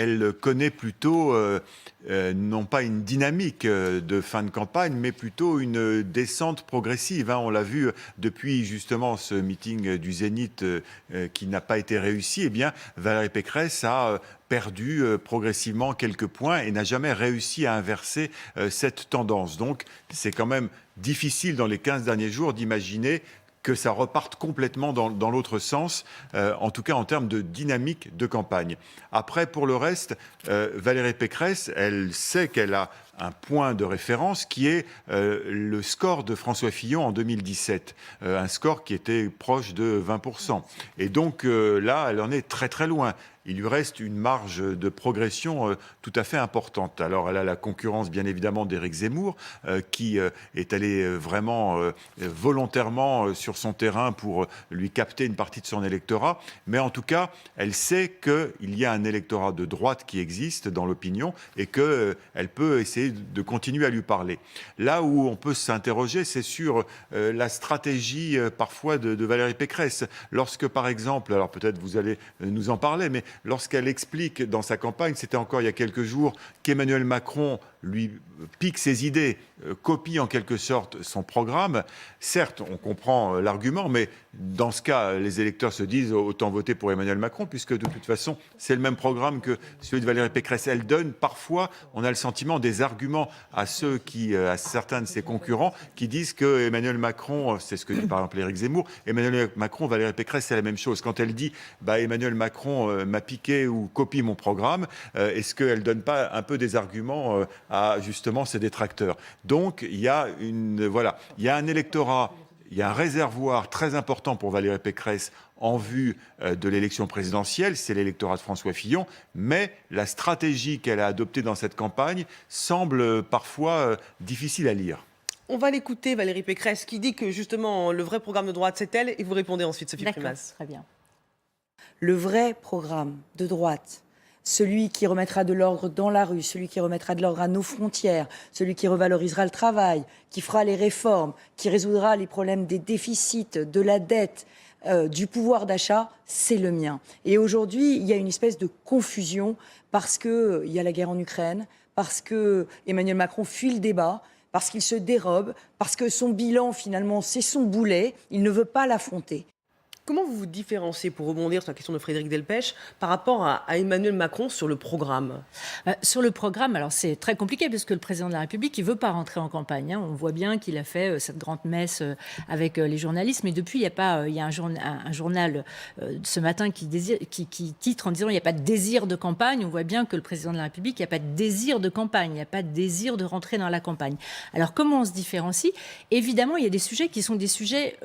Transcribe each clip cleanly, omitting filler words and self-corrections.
elle connaît plutôt, non pas une dynamique de fin de campagne, mais plutôt une descente progressive. On l'a vu depuis justement ce meeting du Zénith qui n'a pas été réussi. Eh bien, Valérie Pécresse a perdu progressivement quelques points et n'a jamais réussi à inverser cette tendance. Donc, c'est quand même difficile dans les 15 derniers jours d'imaginer que ça reparte complètement dans l'autre sens, en tout cas en termes de dynamique de campagne. Après, pour le reste, Valérie Pécresse, elle sait qu'elle a un point de référence qui est le score de François Fillon en 2017, un score qui était proche de 20%. Et donc là, elle en est très très loin. Il lui reste une marge de progression tout à fait importante. Alors, elle a la concurrence, bien évidemment, d'Éric Zemmour, qui est allé vraiment volontairement sur son terrain pour lui capter une partie de son électorat. Mais en tout cas, elle sait qu'il y a un électorat de droite qui existe dans l'opinion et qu'elle peut essayer de continuer à lui parler. Là où on peut s'interroger, c'est sur la stratégie parfois de Valérie Pécresse. Lorsque, par exemple, alors peut-être vous allez nous en parler, mais lorsqu'elle explique dans sa campagne, c'était encore il y a quelques jours, qu'Emmanuel Macron lui pique ses idées, copie en quelque sorte son programme. Certes, on comprend l'argument, mais dans ce cas, les électeurs se disent autant voter pour Emmanuel Macron, puisque de toute façon, c'est le même programme que celui de Valérie Pécresse. Elle donne parfois, on a le sentiment, des arguments à à certains de ses concurrents, qui disent que Emmanuel Macron, c'est ce que dit par exemple Éric Zemmour, Emmanuel Macron, Valérie Pécresse, c'est la même chose. Quand elle dit Emmanuel Macron m'a piqué ou copie mon programme, est-ce qu'elle ne donne pas un peu des arguments à justement ses détracteurs? Donc il y a un électorat, il y a un réservoir très important pour Valérie Pécresse en vue de l'élection présidentielle, c'est l'électorat de François Fillon, mais la stratégie qu'elle a adoptée dans cette campagne semble parfois difficile à lire. On va l'écouter, Valérie Pécresse, qui dit que justement le vrai programme de droite c'est elle, et vous répondez ensuite, Sophie Primas. Très bien. Le vrai programme de droite, celui qui remettra de l'ordre dans la rue, celui qui remettra de l'ordre à nos frontières, celui qui revalorisera le travail, qui fera les réformes, qui résoudra les problèmes des déficits, de la dette, du pouvoir d'achat, c'est le mien. Et aujourd'hui, il y a une espèce de confusion parce qu'il y a la guerre en Ukraine, parce que Emmanuel Macron fuit le débat, parce qu'il se dérobe, parce que son bilan, finalement, c'est son boulet, il ne veut pas l'affronter. Comment vous vous différenciez, pour rebondir sur la question de Frédéric Delpech, par rapport à Emmanuel Macron sur le programme? Sur le programme, alors c'est très compliqué parce que le président de la République, il ne veut pas rentrer en campagne. On voit bien qu'il a fait cette grande messe avec les journalistes, mais depuis, il y a un journal ce matin qui titre en disant il n'y a pas de désir de campagne. On voit bien que le président de la République, il n'y a pas de désir de campagne, il n'y a pas de désir de rentrer dans la campagne. Alors comment on se différencie? Évidemment, il y a des sujets qui sont des sujets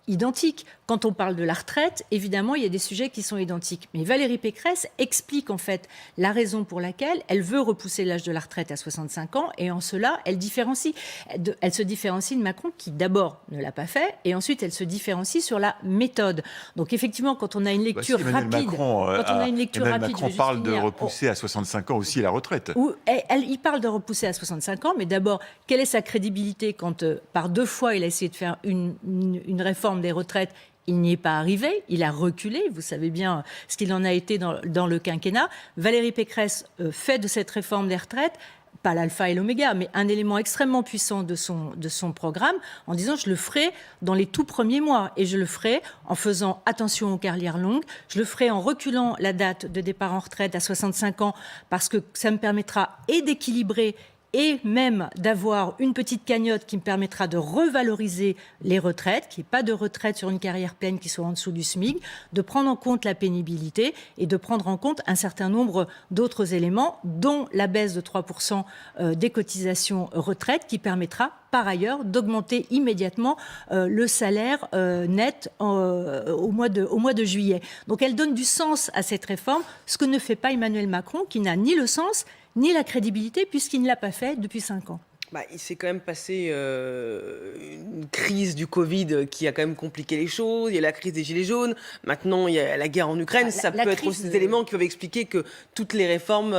identiques. Quand on parle de la retraite, évidemment, il y a des sujets qui sont identiques. Mais Valérie Pécresse explique en fait la raison pour laquelle elle veut repousser l'âge de la retraite à 65 ans et en cela, elle se différencie de Macron qui d'abord ne l'a pas fait et ensuite elle se différencie sur la méthode. Donc effectivement, quand on a une lecture rapide... Emmanuel Macron parle de repousser à 65 ans aussi la retraite. Il parle de repousser à 65 ans, mais d'abord, quelle est sa crédibilité quand par 2 fois il a essayé de faire une réforme des retraites? Il n'y est pas arrivé, il a reculé, vous savez bien ce qu'il en a été dans le quinquennat. Valérie Pécresse fait de cette réforme des retraites, pas l'alpha et l'oméga, mais un élément extrêmement puissant de son programme, en disant je le ferai dans les tout premiers mois, et je le ferai en faisant attention aux carrières longues, je le ferai en reculant la date de départ en retraite à 65 ans, parce que ça me permettra et d'équilibrer et même d'avoir une petite cagnotte qui me permettra de revaloriser les retraites, qu'il n'y ait pas de retraite sur une carrière pleine qui soit en dessous du SMIC, de prendre en compte la pénibilité et de prendre en compte un certain nombre d'autres éléments, dont la baisse de 3% des cotisations retraite, qui permettra par ailleurs d'augmenter immédiatement le salaire net au mois de juillet. Donc elle donne du sens à cette réforme, ce que ne fait pas Emmanuel Macron, qui n'a ni le sens ni la crédibilité, puisqu'il ne l'a pas fait depuis 5 ans. Il s'est quand même passé une crise du Covid qui a quand même compliqué les choses. Il y a la crise des Gilets jaunes. Maintenant, il y a la guerre en Ukraine. La Ça peut être crise aussi des éléments qui peuvent expliquer que toutes les réformes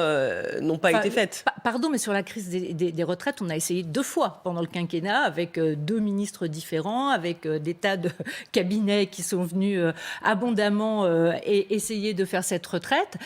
n'ont pas été faites. Pardon, mais sur la crise des retraites, on a essayé 2 fois pendant le quinquennat avec 2 ministres différents, avec des tas de cabinets qui sont venus abondamment essayer de faire cette retraite.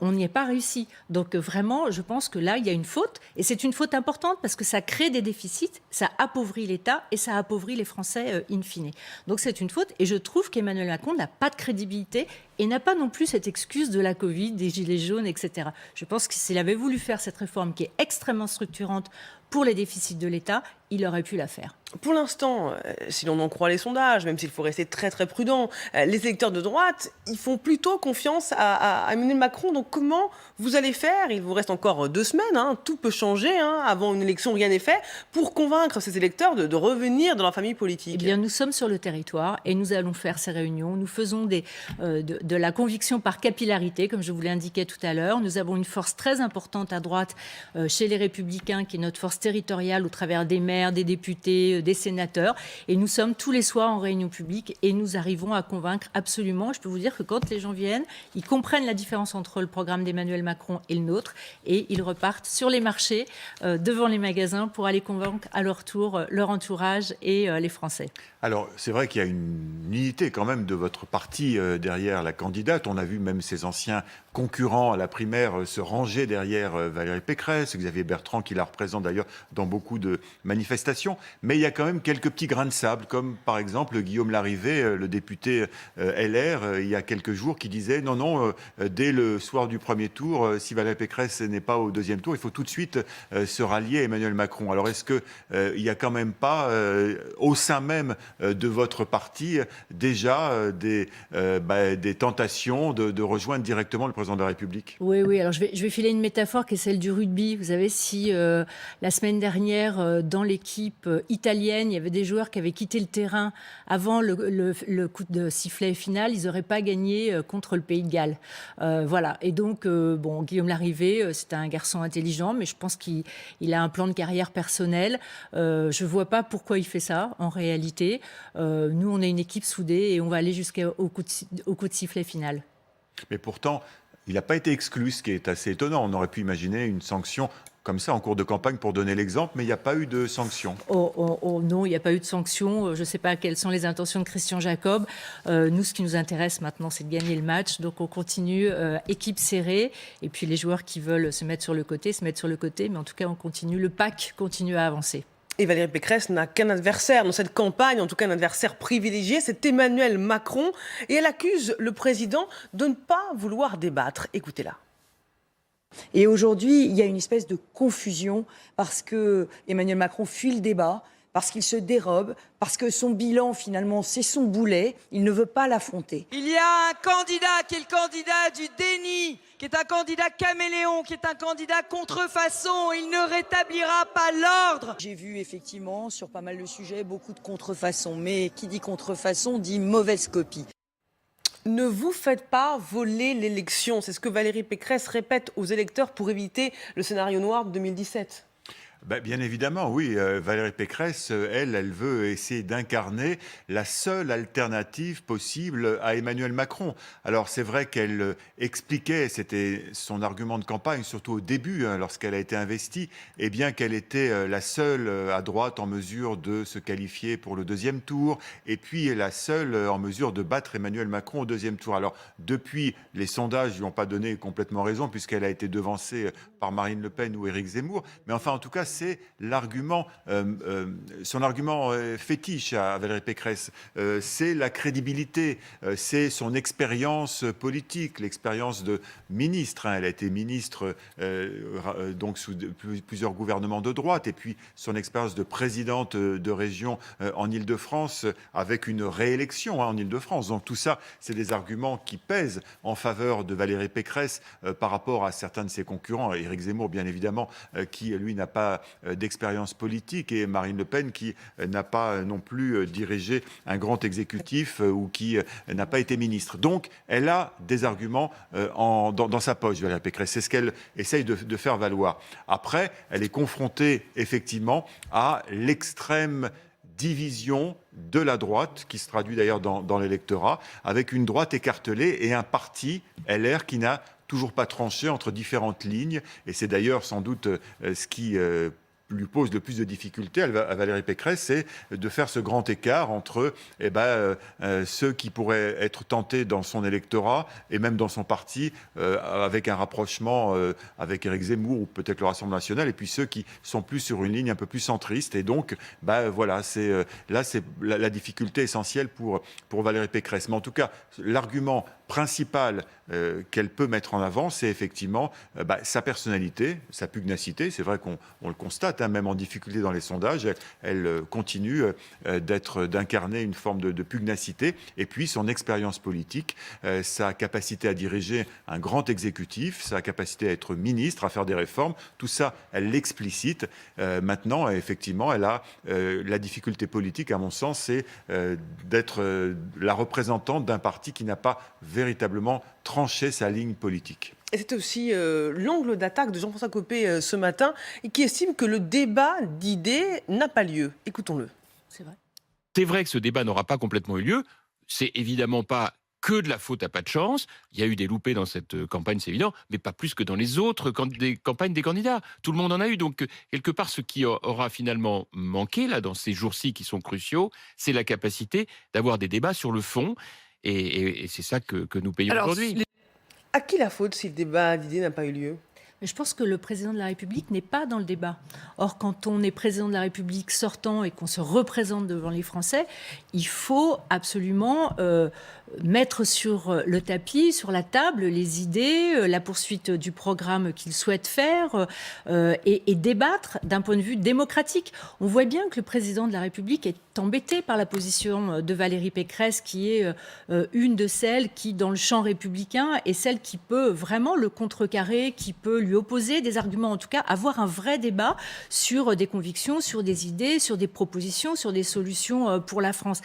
On n'y est pas réussi. Donc vraiment, je pense que là, il y a une faute. Et c'est une faute importante parce que ça crée des déficits, ça appauvrit l'État et ça appauvrit les Français in fine. Donc c'est une faute. Et je trouve qu'Emmanuel Macron n'a pas de crédibilité et n'a pas non plus cette excuse de la Covid, des gilets jaunes, etc. Je pense que s'il avait voulu faire cette réforme qui est extrêmement structurante pour les déficits de l'État, il aurait pu la faire. Pour l'instant, si l'on en croit les sondages, même s'il faut rester très très prudent, les électeurs de droite, ils font plutôt confiance à Emmanuel Macron. Donc comment vous allez faire? Il vous reste encore 2 semaines, tout peut changer, avant une élection, rien n'est fait, pour convaincre ces électeurs de revenir dans leur famille politique. Eh bien, nous sommes sur le territoire et nous allons faire ces réunions. Nous faisons de la conviction par capillarité, comme je vous l'indiquais tout à l'heure. Nous avons une force très importante à droite chez les Républicains, qui est notre force territoriale au travers des maires, des députés, des sénateurs. Et nous sommes tous les soirs en réunion publique et nous arrivons à convaincre absolument. Je peux vous dire que quand les gens viennent, ils comprennent la différence entre le programme d'Emmanuel Macron et le nôtre et ils repartent sur les marchés, devant les magasins pour aller convaincre à leur tour leur entourage et les Français. Alors, c'est vrai qu'il y a une unité quand même de votre parti derrière la candidate. On a vu même ses anciens concurrents à la primaire se ranger derrière Valérie Pécresse, Xavier Bertrand qui la représente d'ailleurs dans beaucoup de manifestations. Mais il y a quand même quelques petits grains de sable, comme par exemple Guillaume Larrivé, le député LR, il y a quelques jours, qui disait non, dès le soir du premier tour, si Valérie Pécresse n'est pas au deuxième tour, il faut tout de suite se rallier à Emmanuel Macron. Alors est-ce qu'il n'y a quand même pas, au sein même de votre parti, déjà des tentations de rejoindre directement le président de la République? Oui. Alors je vais filer une métaphore qui est celle du rugby. Vous savez, si la semaine dernière, dans l'équipe italienne, il y avait des joueurs qui avaient quitté le terrain avant le coup de sifflet final, ils n'auraient pas gagné contre le Pays de Galles. Voilà. Et donc, Guillaume Larrivé, c'est un garçon intelligent, mais je pense qu'il a un plan de carrière personnel. Je ne vois pas pourquoi il fait ça, en réalité. Nous, on est une équipe soudée et on va aller jusqu'au coup de sifflet final. Mais pourtant, il n'a pas été exclu, ce qui est assez étonnant. On aurait pu imaginer une sanction comme ça en cours de campagne pour donner l'exemple, mais il n'y a pas eu de sanction. Non, il n'y a pas eu de sanction. Je ne sais pas quelles sont les intentions de Christian Jacob. Nous, ce qui nous intéresse maintenant, c'est de gagner le match. Donc on continue, équipe serrée. Et puis les joueurs qui veulent se mettre sur le côté, se mettent sur le côté. Mais en tout cas, on continue. Le pack continue à avancer. Et Valérie Pécresse n'a qu'un adversaire dans cette campagne, en tout cas un adversaire privilégié, c'est Emmanuel Macron. Et elle accuse le président de ne pas vouloir débattre. Écoutez-la. Et aujourd'hui, il y a une espèce de confusion parce que Emmanuel Macron fuit le débat, parce qu'il se dérobe, parce que son bilan, finalement, c'est son boulet. Il ne veut pas l'affronter. Il y a un candidat qui est le candidat du déni, qui est un candidat caméléon, qui est un candidat contrefaçon. Il ne rétablira pas l'ordre. J'ai vu effectivement, sur pas mal de sujets, beaucoup de contrefaçons. Mais qui dit contrefaçon dit mauvaise copie. Ne vous faites pas voler l'élection. C'est ce que Valérie Pécresse répète aux électeurs pour éviter le scénario noir de 2017. Bien évidemment, oui. Valérie Pécresse, elle veut essayer d'incarner la seule alternative possible à Emmanuel Macron. Alors c'est vrai qu'elle expliquait, c'était son argument de campagne, surtout au début, lorsqu'elle a été investie, eh bien qu'elle était la seule à droite en mesure de se qualifier pour le deuxième tour, et puis la seule en mesure de battre Emmanuel Macron au deuxième tour. Alors depuis, les sondages lui ont pas donné complètement raison, puisqu'elle a été devancée par Marine Le Pen ou Éric Zemmour, mais enfin en tout cas c'est l'argument, son argument fétiche à Valérie Pécresse, c'est la crédibilité, c'est son expérience politique, l'expérience de ministre. Elle a été ministre donc sous plusieurs gouvernements de droite, et puis son expérience de présidente de région en Île-de-France, avec une réélection en Île-de-France. Donc tout ça, c'est des arguments qui pèsent en faveur de Valérie Pécresse par rapport à certains de ses concurrents. Éric Zemmour, bien évidemment, qui lui n'a pas d'expérience politique, et Marine Le Pen qui n'a pas non plus dirigé un grand exécutif ou qui n'a pas été ministre. Donc, elle a des arguments dans sa poche, Valérie Pécresse. C'est ce qu'elle essaye de faire valoir. Après, elle est confrontée effectivement à l'extrême division de la droite, qui se traduit d'ailleurs dans l'électorat, avec une droite écartelée et un parti, LR, qui n'a toujours pas tranché entre différentes lignes. Et c'est d'ailleurs sans doute ce qui lui pose le plus de difficultés à Valérie Pécresse, c'est de faire ce grand écart entre ceux qui pourraient être tentés dans son électorat et même dans son parti, avec un rapprochement avec Éric Zemmour ou peut-être le Rassemblement national, et puis ceux qui sont plus sur une ligne un peu plus centriste. Et donc, voilà, c'est la difficulté essentielle pour Valérie Pécresse. Mais en tout cas, l'argument principal qu'elle peut mettre en avant, c'est effectivement sa personnalité, sa pugnacité. C'est vrai qu'on le constate, même en difficulté dans les sondages, elle continue d'incarner une forme de pugnacité. Et puis son expérience politique, sa capacité à diriger un grand exécutif, sa capacité à être ministre, à faire des réformes, tout ça, elle l'explicite. Maintenant, effectivement, elle a la difficulté politique, à mon sens, c'est d'être la représentante d'un parti qui n'a pas véritablement tranché sa ligne politique. Et c'est aussi l'angle d'attaque de Jean-François Copé ce matin, et qui estime que le débat d'idées n'a pas lieu. Écoutons-le. C'est vrai. C'est vrai que ce débat n'aura pas complètement eu lieu. C'est évidemment pas que de la faute à pas de chance. Il y a eu des loupés dans cette campagne, c'est évident, mais pas plus que dans les autres campagnes des candidats. Tout le monde en a eu. Donc, quelque part, ce qui aura finalement manqué, là, dans ces jours-ci qui sont cruciaux, c'est la capacité d'avoir des débats sur le fond. Et c'est ça que nous payons aujourd'hui. À qui la faute si le débat d'idées n'a pas eu lieu ? Mais je pense que le président de la République n'est pas dans le débat. Or, quand on est président de la République sortant et qu'on se représente devant les Français, il faut absolument mettre sur le tapis, sur la table, les idées, la poursuite du programme qu'il souhaite faire et débattre d'un point de vue démocratique. On voit bien que le président de la République est embêté par la position de Valérie Pécresse, qui est une de celles qui, dans le champ républicain, est celle qui peut vraiment le contrecarrer, qui peut lui opposer des arguments, en tout cas avoir un vrai débat sur des convictions, sur des idées, sur des propositions, sur des solutions pour la France.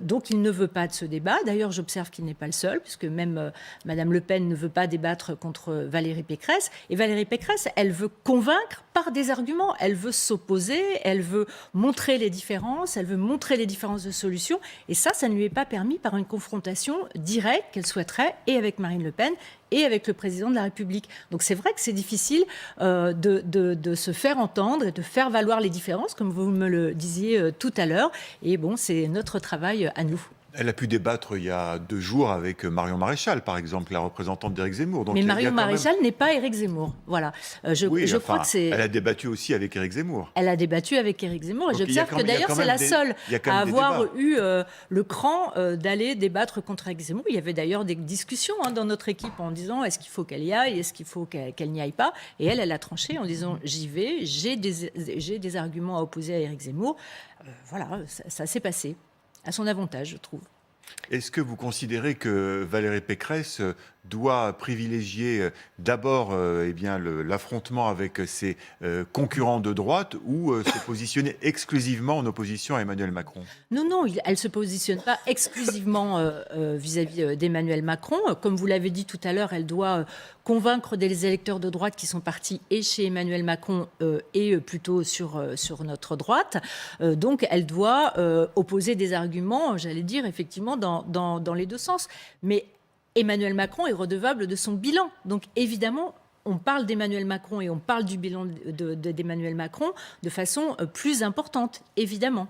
Donc il ne veut pas de ce débat. D'ailleurs, j'observe qu'il n'est pas le seul, puisque même Madame Le Pen ne veut pas débattre contre Valérie Pécresse. Et Valérie Pécresse, elle veut convaincre par des arguments. Elle veut s'opposer, elle veut montrer les différences, elle veut montrer les différences de solutions. Et ça ne lui est pas permis par une confrontation directe qu'elle souhaiterait, et avec Marine Le Pen, et avec le président de la République. Donc c'est vrai que c'est difficile de se faire entendre et de faire valoir les différences, comme vous me le disiez tout à l'heure. Et bon, c'est notre travail à nous. Elle a pu débattre il y a 2 jours avec Marion Maréchal, par exemple, la représentante d'Éric Zemmour. Donc, mais Marion Maréchal n'est pas Éric Zemmour. Voilà. Je crois que c'est... Elle a débattu aussi avec Éric Zemmour. Elle a débattu avec Éric Zemmour. Et j'observe que d'ailleurs, c'est la seule à avoir eu le cran d'aller débattre contre Éric Zemmour. Il y avait d'ailleurs des discussions dans notre équipe en disant est-ce qu'il faut qu'elle y aille, est-ce qu'il faut qu'elle n'y aille pas. Et elle a tranché en disant j'y vais, j'ai des arguments à opposer à Éric Zemmour. Voilà, ça s'est passé. À son avantage, je trouve. Est-ce que vous considérez que Valérie Pécresse doit privilégier d'abord l'affrontement avec ses concurrents de droite ou se positionner exclusivement en opposition à Emmanuel Macron ? Non, elle ne se positionne pas exclusivement vis-à-vis d'Emmanuel Macron. Comme vous l'avez dit tout à l'heure, elle doit convaincre des électeurs de droite qui sont partis et chez Emmanuel Macron et plutôt sur notre droite. Donc elle doit opposer des arguments, j'allais dire, effectivement, dans les deux sens. Mais Emmanuel Macron est redevable de son bilan. Donc évidemment, on parle d'Emmanuel Macron et on parle du bilan d'Emmanuel Macron de façon plus importante, évidemment.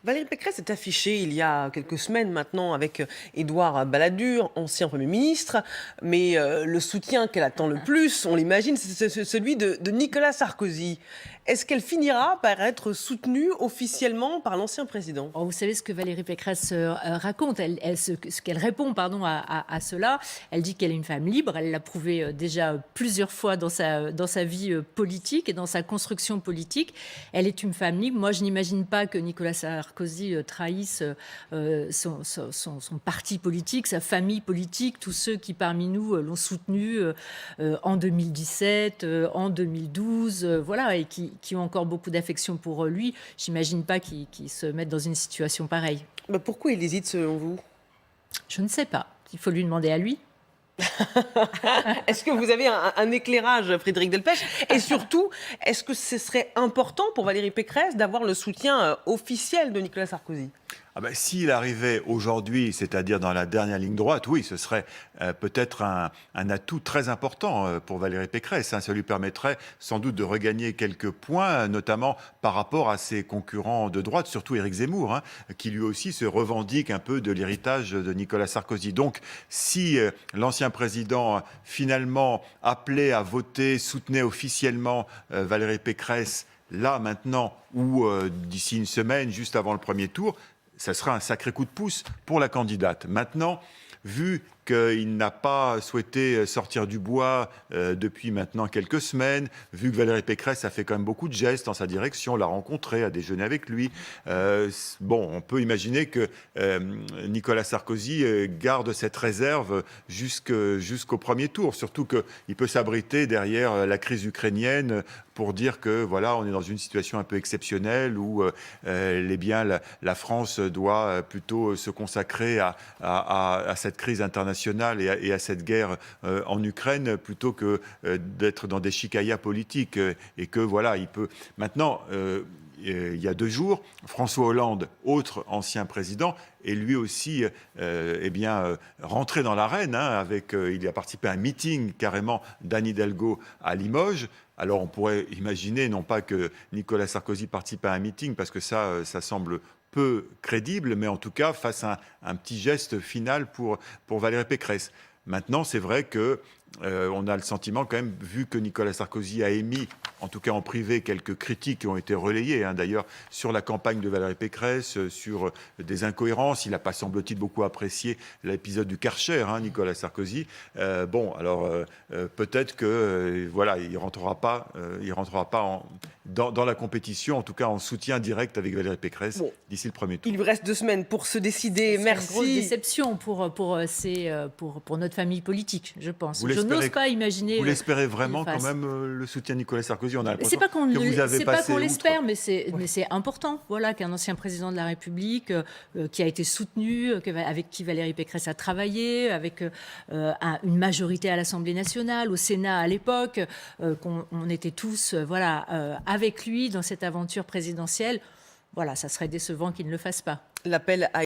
Valérie Pécresse est affichée il y a quelques semaines maintenant avec Édouard Balladur, ancien Premier ministre, mais le soutien qu'elle attend le plus, on l'imagine, c'est celui de Nicolas Sarkozy. Est-ce qu'elle finira par être soutenue officiellement par l'ancien président ? Vous savez ce que Valérie Pécresse raconte, ce qu'elle répond à cela. Elle dit qu'elle est une femme libre, elle l'a prouvé déjà plusieurs fois dans sa vie politique et dans sa construction politique. Elle est une femme libre. Moi, je n'imagine pas que Nicolas Sarkozy trahisse son parti politique, sa famille politique, tous ceux qui parmi nous l'ont soutenu en 2017, en 2012, voilà, et qui ont encore beaucoup d'affection pour lui. J'imagine pas qu'ils se mettent dans une situation pareille. Bah, pourquoi il hésite selon vous? Je ne sais pas. Il faut lui demander à lui. Est-ce que vous avez un éclairage, Frédéric Delpech? Et surtout, est-ce que ce serait important pour Valérie Pécresse d'avoir le soutien officiel de Nicolas Sarkozy? Ah ben, s'il arrivait aujourd'hui, c'est-à-dire dans la dernière ligne droite, oui, ce serait peut-être un atout très important pour Valérie Pécresse. Ça lui permettrait sans doute de regagner quelques points, notamment par rapport à ses concurrents de droite, surtout Éric Zemmour, qui lui aussi se revendique un peu de l'héritage de Nicolas Sarkozy. Donc, si l'ancien président finalement appelait à voter, soutenait officiellement Valérie Pécresse, là maintenant, ou d'ici une semaine, juste avant le premier tour, ça sera un sacré coup de pouce pour la candidate. Maintenant, vu qu'il n'a pas souhaité sortir du bois depuis maintenant quelques semaines, vu que Valérie Pécresse a fait quand même beaucoup de gestes en sa direction, l'a rencontré, a déjeuné avec lui, bon, on peut imaginer que Nicolas Sarkozy garde cette réserve jusqu'au premier tour, surtout qu'il peut s'abriter derrière la crise ukrainienne pour dire que voilà, on est dans une situation un peu exceptionnelle où la France doit plutôt se consacrer à cette crise internationale et à cette guerre en Ukraine plutôt que d'être dans des chicayas politiques et que voilà, il peut maintenant. Il y a 2 jours, François Hollande, autre ancien président, est lui aussi rentré dans l'arène. Il a participé à un meeting carrément d'Anne Hidalgo à Limoges. Alors on pourrait imaginer, non pas que Nicolas Sarkozy participe à un meeting, parce que ça semble peu crédible, mais en tout cas fasse un petit geste final pour Valérie Pécresse. Maintenant, c'est vrai que on a le sentiment quand même, vu que Nicolas Sarkozy a émis, en tout cas en privé, quelques critiques qui ont été relayées, d'ailleurs, sur la campagne de Valérie Pécresse, sur des incohérences. Il n'a pas, semble-t-il, beaucoup apprécié l'épisode du Karcher, Nicolas Sarkozy. Peut-être que voilà, il rentrera pas dans la compétition, en tout cas en soutien direct avec Valérie Pécresse d'ici le premier tour. Il lui reste 2 semaines pour se décider. Merci. C'est une grosse déception pour notre famille politique, je pense. Je n'ose pas imaginer. Vous l'espérez vraiment quand même le soutien de Nicolas Sarkozy? On a l'impression c'est pas qu'on l'espère, l'espère, mais c'est important. Voilà, qu'un ancien président de la République qui a été soutenu, avec qui Valérie Pécresse a travaillé, avec une majorité à l'Assemblée nationale, au Sénat à l'époque, qu'on était tous avec lui dans cette aventure présidentielle. Voilà, ça serait décevant qu'il ne le fasse pas. L'appel à